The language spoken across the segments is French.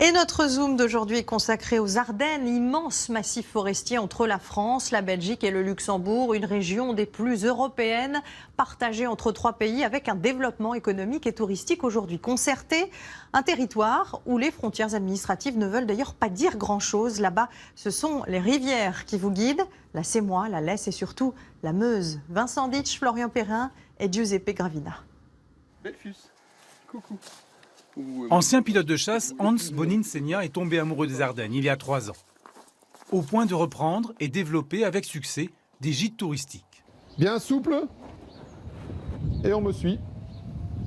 Et notre Zoom d'aujourd'hui est consacré aux Ardennes, immense massif forestier entre la France, la Belgique et le Luxembourg, une région des plus européennes, partagée entre 3 pays avec un développement économique et touristique aujourd'hui concerté. Un territoire où les frontières administratives ne veulent d'ailleurs pas dire grand-chose. Là-bas, ce sont les rivières qui vous guident, la Sémois, la Lesse et surtout la Meuse. Vincent Ditch, Florian Perrin et Giuseppe Gravina. Belfus, coucou. Ancien pilote de chasse, Hans Bonin-Senia est tombé amoureux des Ardennes il y a 3 ans. Au point de reprendre et développer avec succès des gîtes touristiques. Bien souple, et on me suit.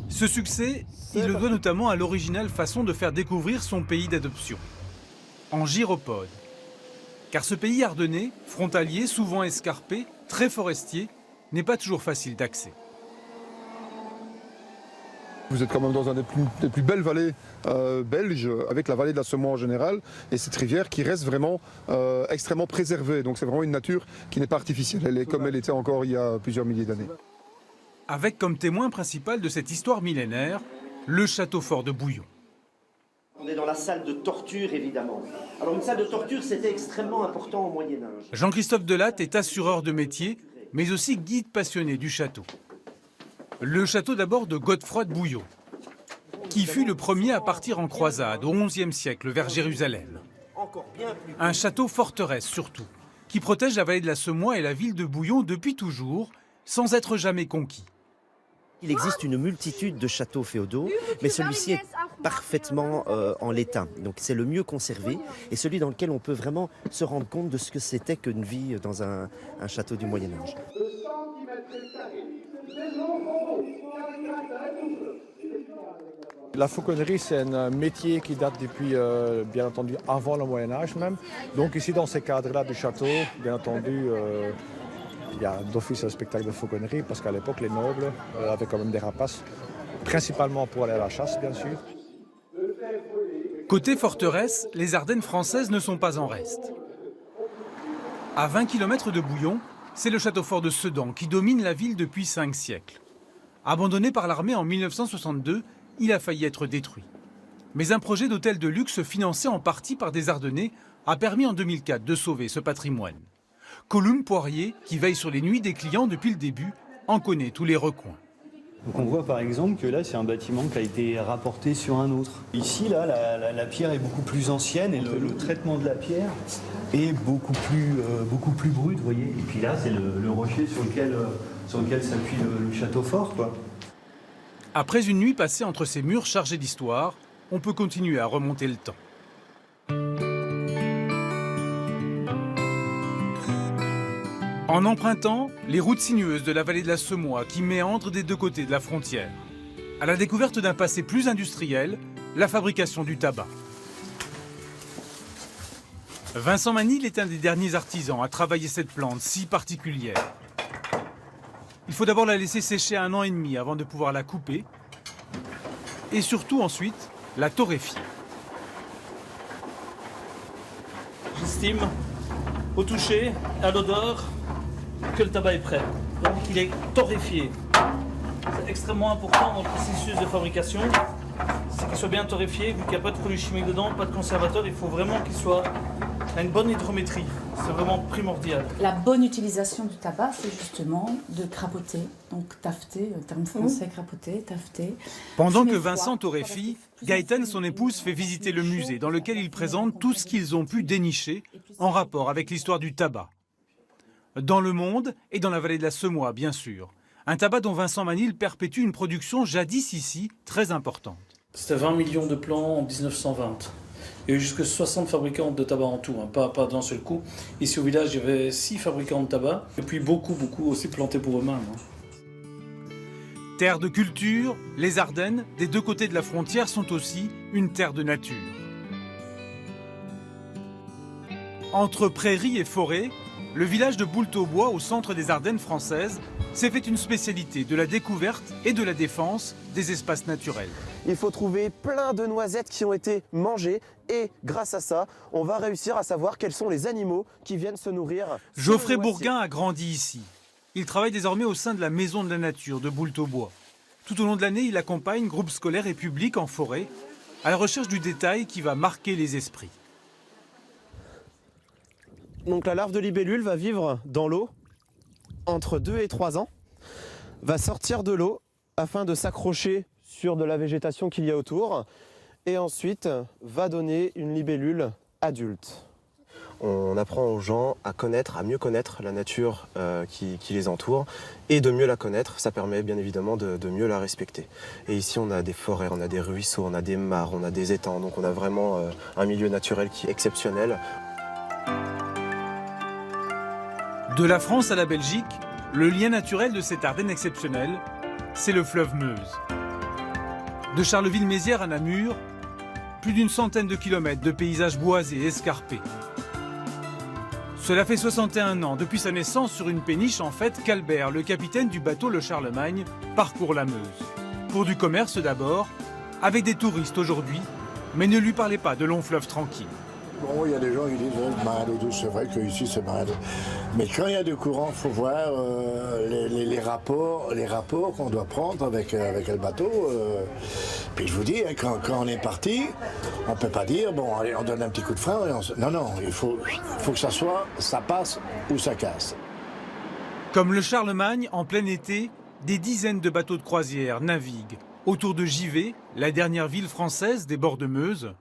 Ce succès, il le doit notamment à l'originale façon de faire découvrir son pays d'adoption. En gyropode. Car ce pays ardennais, frontalier, souvent escarpé, très forestier, n'est pas toujours facile d'accès. Vous êtes quand même dans une des plus belles vallées belges, avec la vallée de la Semois en général, et cette rivière qui reste vraiment extrêmement préservée. Donc c'est vraiment une nature qui n'est pas artificielle, elle est comme elle était encore il y a plusieurs milliers d'années. Avec comme témoin principal de cette histoire millénaire, le château fort de Bouillon. On est dans la salle de torture, évidemment. Alors une salle de torture, c'était extrêmement important au Moyen-Âge. Jean-Christophe Delatte est assureur de métier, mais aussi guide passionné du château. Le château d'abord de Godefroy de Bouillon, qui fut le premier à partir en croisade au XIe siècle vers Jérusalem. Un château forteresse surtout, qui protège la vallée de la Semois et la ville de Bouillon depuis toujours, sans être jamais conquis. Il existe une multitude de châteaux féodaux, mais celui-ci est parfaitement en l'état. Donc c'est le mieux conservé et celui dans lequel on peut vraiment se rendre compte de ce que c'était qu'une vie dans un château du Moyen-Âge. La fauconnerie, c'est un métier qui date depuis, bien entendu, avant le Moyen-Âge même. Donc ici, dans ces cadres-là du château, bien entendu, il y a d'office un spectacle de fauconnerie, parce qu'à l'époque, les nobles avaient quand même des rapaces, principalement pour aller à la chasse, bien sûr. Côté forteresse, les Ardennes françaises ne sont pas en reste. À 20 km de Bouillon, c'est le château fort de Sedan qui domine la ville depuis 5 siècles. Abandonné par l'armée en 1962, il a failli être détruit. Mais un projet d'hôtel de luxe financé en partie par des Ardennais a permis en 2004 de sauver ce patrimoine. Colombe Poirier, qui veille sur les nuits des clients depuis le début, en connaît tous les recoins. Donc on voit par exemple que là c'est un bâtiment qui a été rapporté sur un autre. Ici là la pierre est beaucoup plus ancienne et le traitement de la pierre est beaucoup plus brut, vous voyez. Et puis là c'est le rocher sur lequel s'appuie le château fort, quoi. Après une nuit passée entre ces murs chargés d'histoire, on peut continuer à remonter le temps. En empruntant les routes sinueuses de la vallée de la Semois qui méandrent des 2 côtés de la frontière, à la découverte d'un passé plus industriel, la fabrication du tabac. Vincent Manil est un des derniers artisans à travailler cette plante si particulière. Il faut d'abord la laisser sécher 1 an et demi avant de pouvoir la couper et surtout ensuite la torréfier. J'estime, au toucher, à l'odeur, que le tabac est prêt. Donc il est torréfié. C'est extrêmement important dans le processus de fabrication, c'est qu'il soit bien torréfié, vu qu'il n'y a pas de produits chimiques dedans, pas de conservateur, il faut vraiment qu'il soit à une bonne hydrométrie. C'est vraiment primordial. La bonne utilisation du tabac, c'est justement de crapoter. Donc taffeter, le terme français, crapoter, taffeter. Pendant que Vincent torréfie, Gaëtane, son épouse, fait visiter le musée dans lequel ils présentent tout ce qu'ils ont pu dénicher en rapport avec l'histoire du tabac. Dans le monde et dans la vallée de la Semois, bien sûr. Un tabac dont Vincent Manil perpétue une production jadis ici très importante. C'était 20 millions de plants en 1920. Il y a eu jusque 60 fabricants de tabac en tout, pas d'un seul coup. Ici au village, il y avait 6 fabricants de tabac, et puis beaucoup aussi plantés pour eux-mêmes. Terre de culture, les Ardennes, des 2 côtés de la frontière, sont aussi une terre de nature. Entre prairies et forêts, le village de Boultaubois, au centre des Ardennes françaises, s'est fait une spécialité de la découverte et de la défense des espaces naturels. Il faut trouver plein de noisettes qui ont été mangées et grâce à ça, on va réussir à savoir quels sont les animaux qui viennent se nourrir. Geoffrey Bourguin a grandi ici. Il travaille désormais au sein de la Maison de la Nature de Boultaubois. Tout au long de l'année, il accompagne groupes scolaires et publics en forêt à la recherche du détail qui va marquer les esprits. Donc la larve de libellule va vivre dans l'eau entre 2 et 3 ans, va sortir de l'eau afin de s'accrocher sur de la végétation qu'il y a autour et ensuite va donner une libellule adulte. On apprend aux gens à mieux connaître la nature qui les entoure et de mieux la connaître, ça permet bien évidemment de mieux la respecter. Et ici on a des forêts, on a des ruisseaux, on a des mares, on a des étangs, donc on a vraiment un milieu naturel qui est exceptionnel. De la France à la Belgique, le lien naturel de cette Ardenne exceptionnelle, c'est le fleuve Meuse. De Charleville-Mézières à Namur, plus d'une centaine de kilomètres de paysages boisés et escarpés. Cela fait 61 ans, depuis sa naissance sur une péniche en fait, qu'Albert, le capitaine du bateau le Charlemagne, parcourt la Meuse. Pour du commerce d'abord, avec des touristes aujourd'hui, mais ne lui parlez pas de longs fleuves tranquilles. Bon, il y a des gens qui disent c'est malade, c'est vrai qu'ici c'est malade. Mais quand il y a du courant, il faut voir les rapports qu'on doit prendre avec le bateau. Puis je vous dis, quand on est parti, on ne peut pas dire, bon, allez, on donne un petit coup de frein. Non, il faut que ça passe ou ça casse. Comme le Charlemagne, en plein été, des dizaines de bateaux de croisière naviguent autour de Givet, la dernière ville française des bords de Meuse,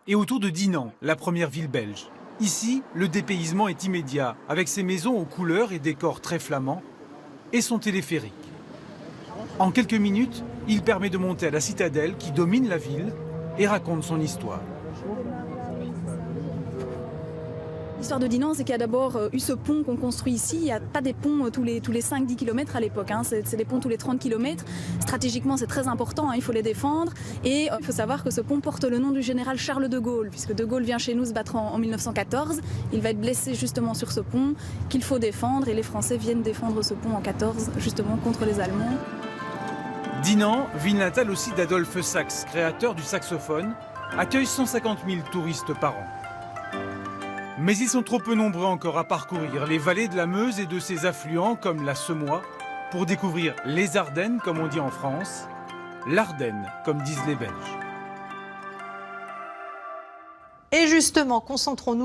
et autour de Dinan, la première ville belge. Ici, le dépaysement est immédiat, avec ses maisons aux couleurs et décors très flamands, et son téléphérique. En quelques minutes, il permet de monter à la citadelle qui domine la ville et raconte son histoire. L'histoire de Dinan, c'est qu'il y a d'abord eu ce pont qu'on construit ici. Il n'y a pas des ponts tous les 5-10 km à l'époque, hein. C'est des ponts tous les 30 km. Stratégiquement, c'est très important, hein. Il faut les défendre. Et il faut savoir que ce pont porte le nom du général Charles de Gaulle, puisque de Gaulle vient chez nous se battre en 1914. Il va être blessé justement sur ce pont qu'il faut défendre. Et les Français viennent défendre ce pont en 14, justement contre les Allemands. Dinan, ville natale aussi d'Adolphe Sax, créateur du saxophone, accueille 150 000 touristes par an. Mais ils sont trop peu nombreux encore à parcourir les vallées de la Meuse et de ses affluents comme la Semois pour découvrir les Ardennes, comme on dit en France, l'Ardenne, comme disent les Belges. Et justement, concentrons-nous